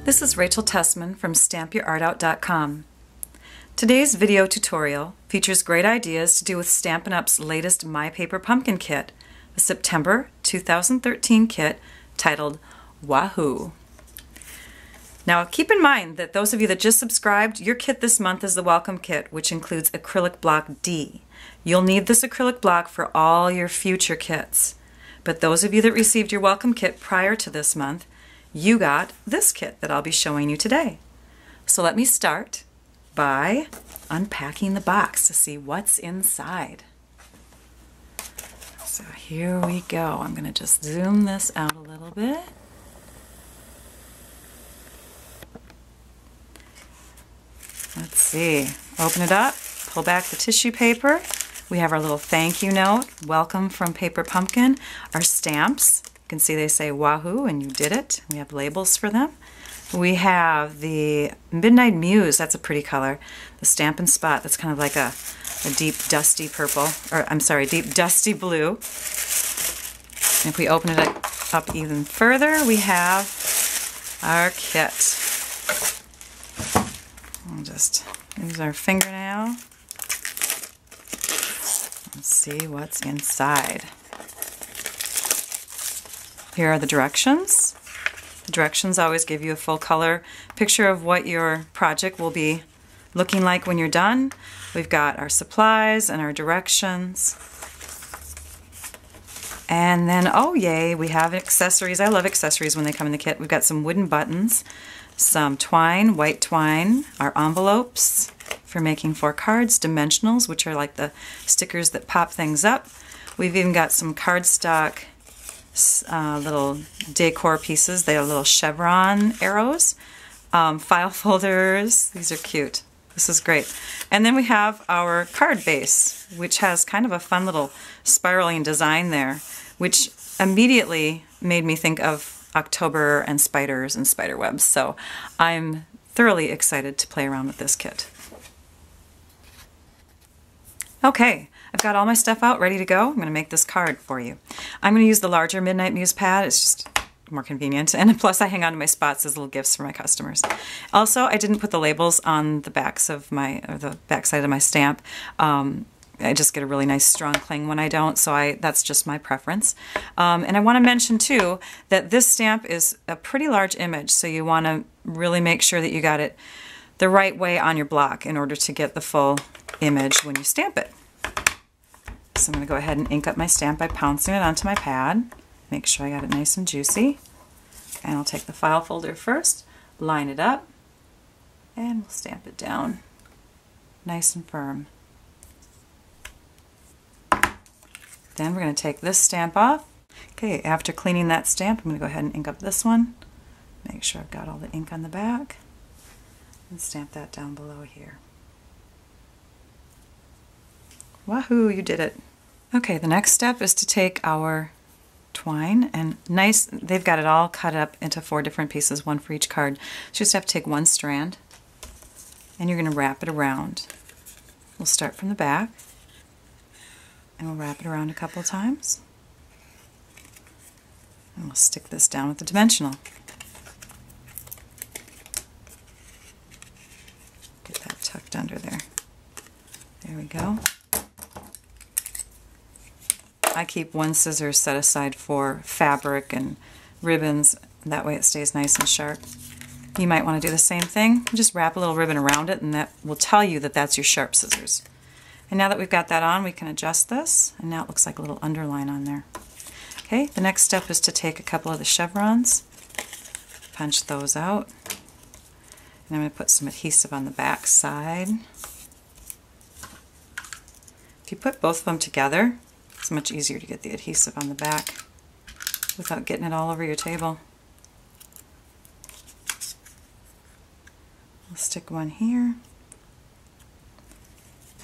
This is Rachel Tessman from StampYourArtOut.com. Today's video tutorial features great ideas to do with Stampin' Up's latest My Paper Pumpkin kit, a September 2013 kit titled Wahoo. Now keep in mind that those of you that just subscribed, your kit this month is the Welcome Kit, which includes acrylic block D. You'll need this acrylic block for all your future kits. But those of you that received your Welcome Kit prior to this month, you got this kit that I'll be showing you today. So let me start by unpacking the box to see what's inside. So here we go. I'm going to just zoom this out a little bit. Let's see. Open it up, pull back the tissue paper. We have our little thank you note, welcome from Paper Pumpkin, our stamps. You can see they say Wahoo and you did it. We have labels for them. We have the Midnight Muse, that's a pretty color. The Stampin' Spot, that's kind of like a deep dusty purple, or I'm sorry, deep dusty blue. And if we open it up even further, we have our kit. We'll just use our fingernail. Let's see what's inside. Here are the directions. The directions always give you a full color picture of what your project will be looking like when you're done. We've got our supplies and our directions. And then, oh yay, we have accessories. I love accessories when they come in the kit. We've got some wooden buttons, some twine, white twine, our envelopes for making 4 cards, dimensionals, which are like the stickers that pop things up. We've even got some cardstock little decor pieces. They are little chevron arrows, file folders. These are cute. This is great. And then we have our card base, which has kind of a fun little spiraling design there, which immediately made me think of October and spiders and spider webs. So I'm thoroughly excited to play around with this kit. Okay, I've got all my stuff out ready to go. I'm going to make this card for you. I'm going to use the larger Midnight Muse pad. It's just more convenient, and plus I hang on to my spots as little gifts for my customers. Also, I didn't put the labels on the backs of the backside of my stamp. I just get a really nice strong cling when I don't, so that's just my preference. And I want to mention too that this stamp is a pretty large image, so you want to really make sure that you got it the right way on your block in order to get the full image when you stamp it. So I'm going to go ahead and ink up my stamp by pouncing it onto my pad. Make sure I got it nice and juicy. And I'll take the file folder first, line it up, and we'll stamp it down nice and firm. Then we're going to take this stamp off. Okay, after cleaning that stamp, I'm going to go ahead and ink up this one. Make sure I've got all the ink on the back. And stamp that down below here. Wahoo, you did it. Okay, the next step is to take our twine and they've got it all cut up into 4 different pieces, one for each card. So you just have to take one strand and you're going to wrap it around. We'll start from the back and we'll wrap it around a couple of times. And we'll stick this down with the dimensional. Get that tucked under there. There we go. I keep one scissor set aside for fabric and ribbons. That way it stays nice and sharp. You might want to do the same thing. Just wrap a little ribbon around it and that will tell you that that's your sharp scissors. And now that we've got that on, we can adjust this. And now it looks like a little underline on there. Okay, the next step is to take a couple of the chevrons, punch those out. And I'm going to put some adhesive on the back side. If you put both of them together, it's much easier to get the adhesive on the back without getting it all over your table. We'll stick one here,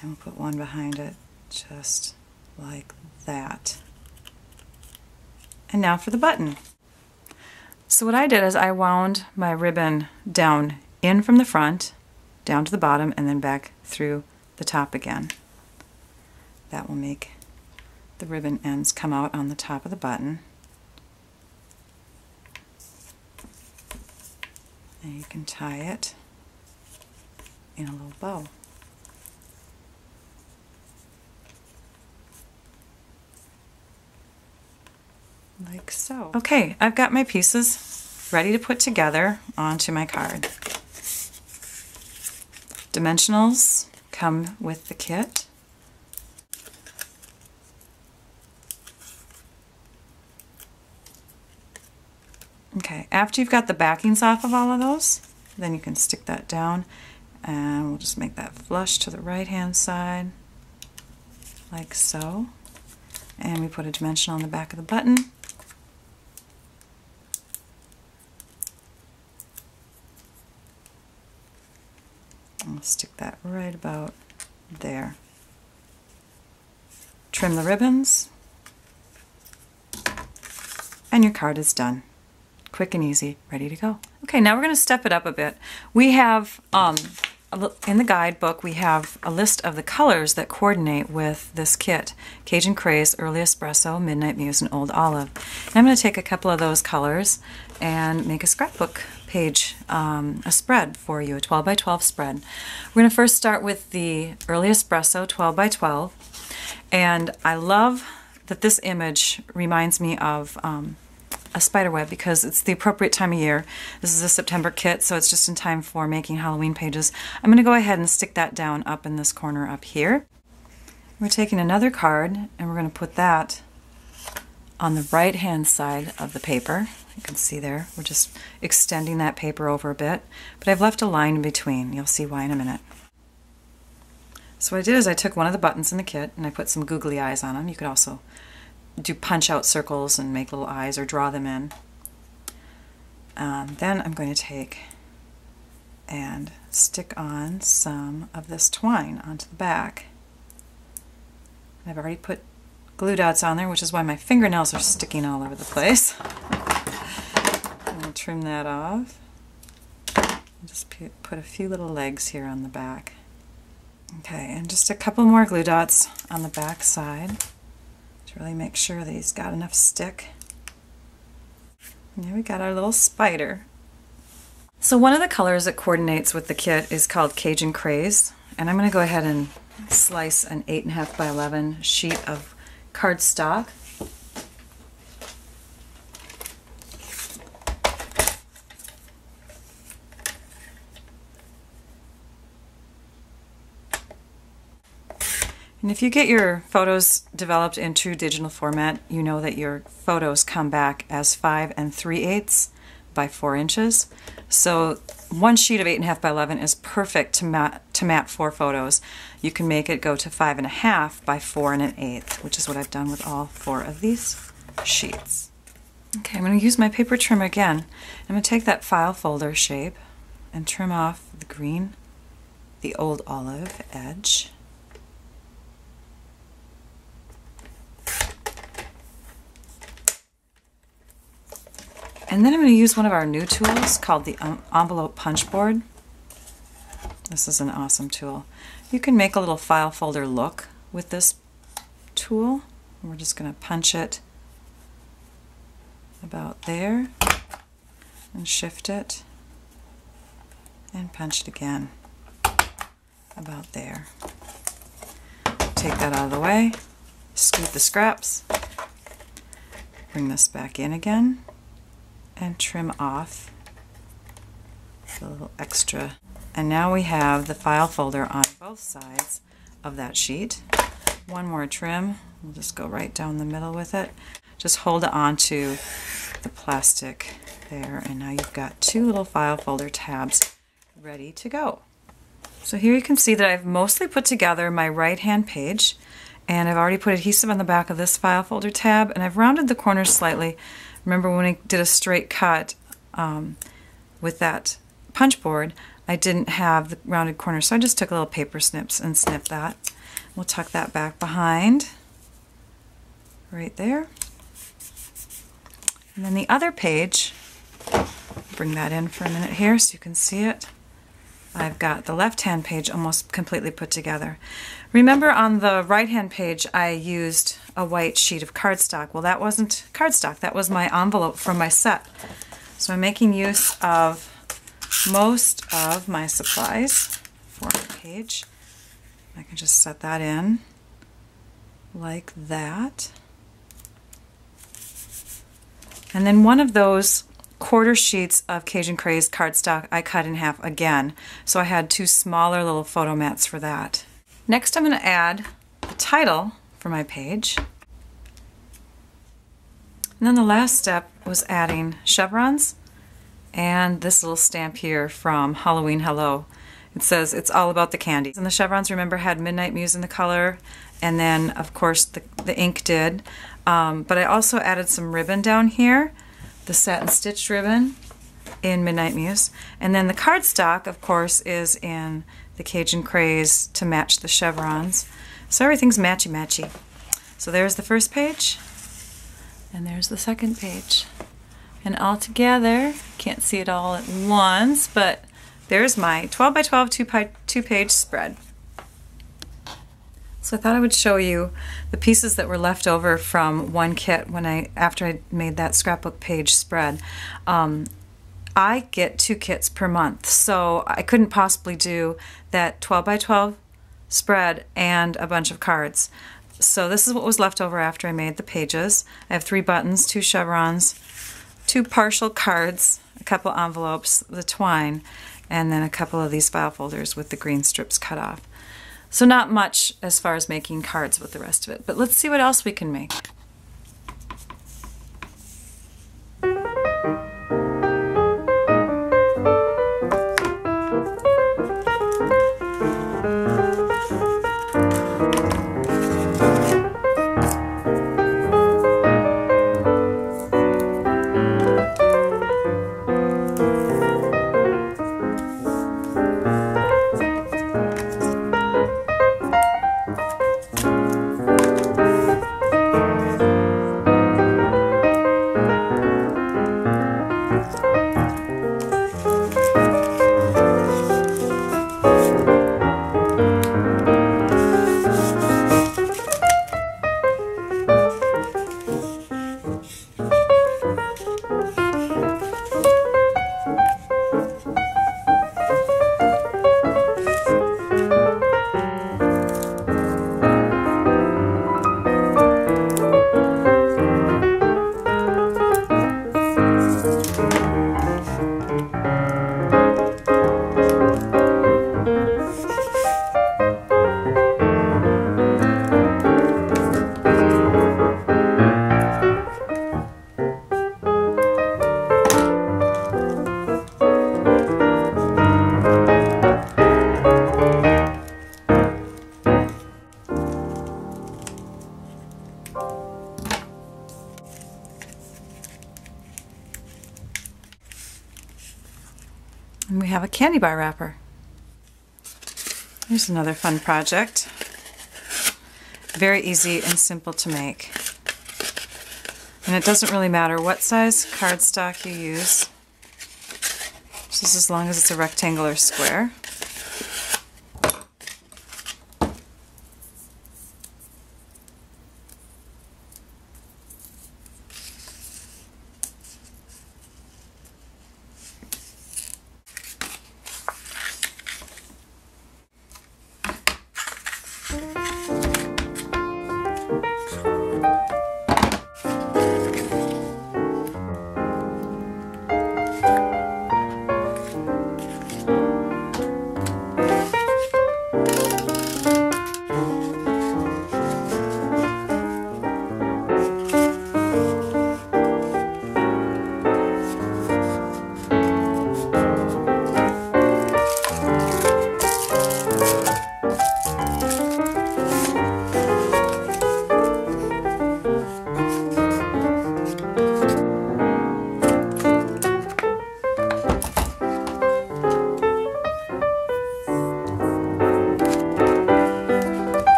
and we'll put one behind it, just like that. And now for the button. So what I did is I wound my ribbon down in from the front, down to the bottom, and then back through the top again. That will make the ribbon ends come out on the top of the button. And you can tie it in a little bow. Like so. Okay, I've got my pieces ready to put together onto my card. Dimensionals come with the kit. Okay, after you've got the backings off of all of those, then you can stick that down, and we'll just make that flush to the right hand side, like so. And we put a dimension on the back of the button. I'll stick that right about there. Trim the ribbons, and your card is done. Quick and easy, ready to go. Okay, now we're going to step it up a bit. We have, in the guidebook, we have a list of the colors that coordinate with this kit. Cajun Craze, Early Espresso, Midnight Muse, and Old Olive. And I'm going to take a couple of those colors and make a scrapbook page, a spread for you, a 12 by 12 spread. We're going to first start with the Early Espresso 12 by 12. And I love that this image reminds me of a spider web because it's the appropriate time of year. This is a September kit, so it's just in time for making Halloween pages. I'm going to go ahead and stick that down up in this corner up here. We're taking another card and we're going to put that on the right hand side of the paper. You can see there, we're just extending that paper over a bit, but I've left a line in between. You'll see why in a minute. So what I did is I took one of the buttons in the kit and I put some googly eyes on them. You could also do punch out circles and make little eyes or draw them in. Then I'm going to take and stick on some of this twine onto the back. I've already put glue dots on there, which is why my fingernails are sticking all over the place. I'm going to trim that off. Just put a few little legs here on the back. Okay, and just a couple more glue dots on the back side to really make sure that he's got enough stick. And there we got our little spider. So one of the colors that coordinates with the kit is called Cajun Craze, and I'm going to go ahead and slice an 8.5 by 11 sheet of cardstock. And if you get your photos developed in true digital format, you know that your photos come back as 5 3/8 by 4 inches. So one sheet of 8.5 by 11 is perfect to mat 4 photos. You can make it go to 5.5 by 4 1/8, which is what I've done with all 4 of these sheets. Okay, I'm going to use my paper trimmer again. I'm going to take that file folder shape and trim off the green, the old olive edge. And then I'm going to use one of our new tools called the envelope punch board. This is an awesome tool. You can make a little file folder look with this tool. We're just going to punch it about there and shift it and punch it again about there. Take that out of the way, scoop the scraps, bring this back in again, and trim off the little extra. And now we have the file folder on both sides of that sheet. One more trim. We'll just go right down the middle with it. Just hold it onto the plastic there, and now you've got 2 little file folder tabs ready to go. So here you can see that I've mostly put together my right hand page, and I've already put adhesive on the back of this file folder tab, and I've rounded the corners slightly. Remember when I did a straight cut with that punch board, I didn't have the rounded corners, so I just took a little paper snips and snipped that. We'll tuck that back behind, right there. And then the other page, bring that in for a minute here so you can see it. I've got the left-hand page almost completely put together. Remember on the right-hand page I used a white sheet of cardstock. Well, that wasn't cardstock, that was my envelope from my set. So I'm making use of most of my supplies for my page. I can just set that in like that. And then one of those quarter sheets of Cajun Craze cardstock I cut in half again. So I had two smaller little photo mats for that. Next I'm going to add the title for my page. And then the last step was adding chevrons and this little stamp here from Halloween Hello. It says it's all about the candy. And the chevrons, remember, had Midnight Muse in the color, and then of course the ink did. But I also added some ribbon down here, the satin stitched ribbon in Midnight Muse. And then the cardstock, of course, is in the Cajun Craze to match the chevrons. So everything's matchy-matchy. So there's the first page, and there's the second page. And all together, can't see it all at once, but there's my 12 by 12 two-page spread. So I thought I would show you the pieces that were left over from one kit after I made that scrapbook page spread. I get 2 kits per month, so I couldn't possibly do that 12 by 12 spread and a bunch of cards. So this is what was left over after I made the pages. I have 3 buttons, 2 chevrons, 2 partial cards, a couple envelopes, the twine, and then a couple of these file folders with the green strips cut off. So not much as far as making cards with the rest of it, but let's see what else we can make. And we have a candy bar wrapper. Here's another fun project. Very easy and simple to make. And it doesn't really matter what size cardstock you use, just as long as it's a rectangle or square.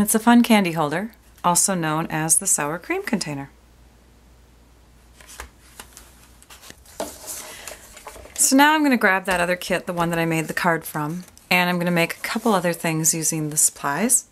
it's a fun candy holder, also known as the sour cream container. So now I'm going to grab that other kit, the one that I made the card from, and I'm going to make a couple other things using the supplies.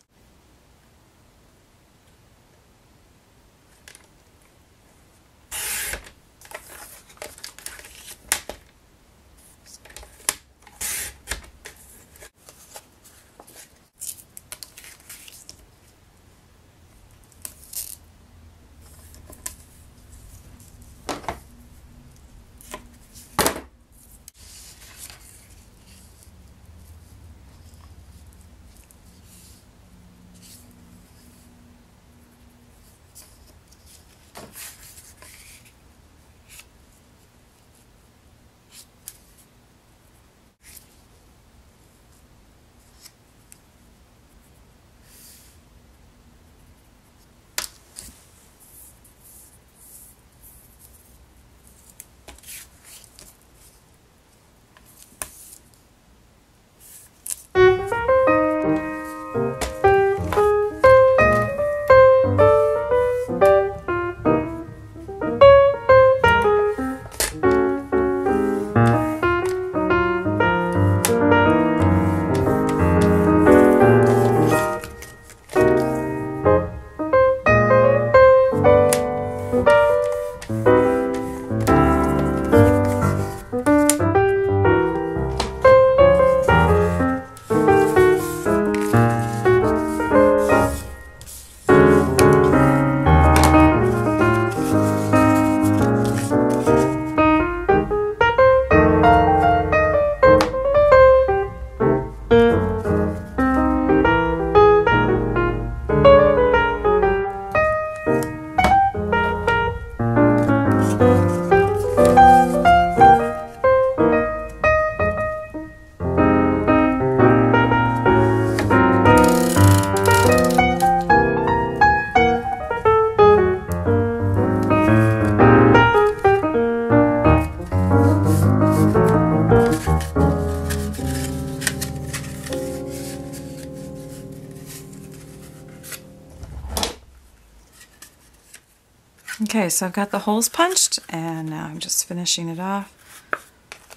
Okay, so I've got the holes punched, and now I'm just finishing it off.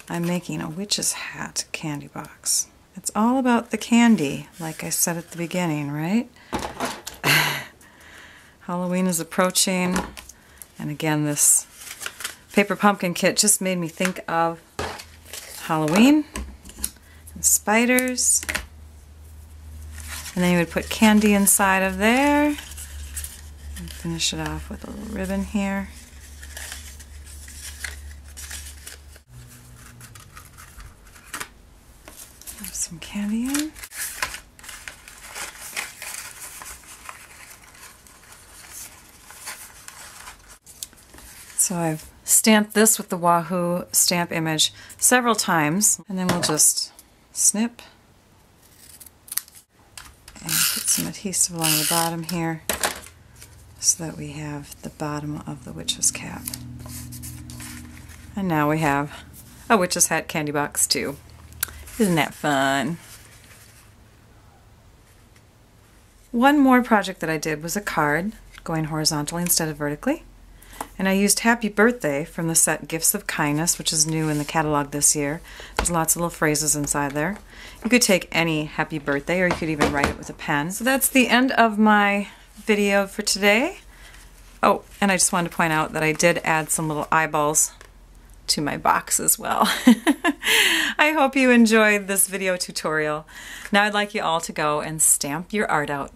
I'm making a witch's hat candy box. It's all about the candy, like I said at the beginning, right? Halloween is approaching, and again, this Paper Pumpkin kit just made me think of Halloween and spiders. And then you would put candy inside of there. And finish it off with a little ribbon here. Have some candy in. So I've stamped this with the Wahoo stamp image several times, and then we'll just snip and put some adhesive along the bottom here, so that we have the bottom of the witch's cap. And now we have a witch's hat candy box too. Isn't that fun? One more project that I did was a card going horizontally instead of vertically. And I used Happy Birthday from the set Gifts of Kindness, which is new in the catalog this year. There's lots of little phrases inside there. You could take any Happy Birthday, or you could even write it with a pen. So that's the end of my video for today. Oh, and I just wanted to point out that I did add some little eyeballs to my box as well. I hope you enjoyed this video tutorial. Now I'd like you all to go and stamp your art out.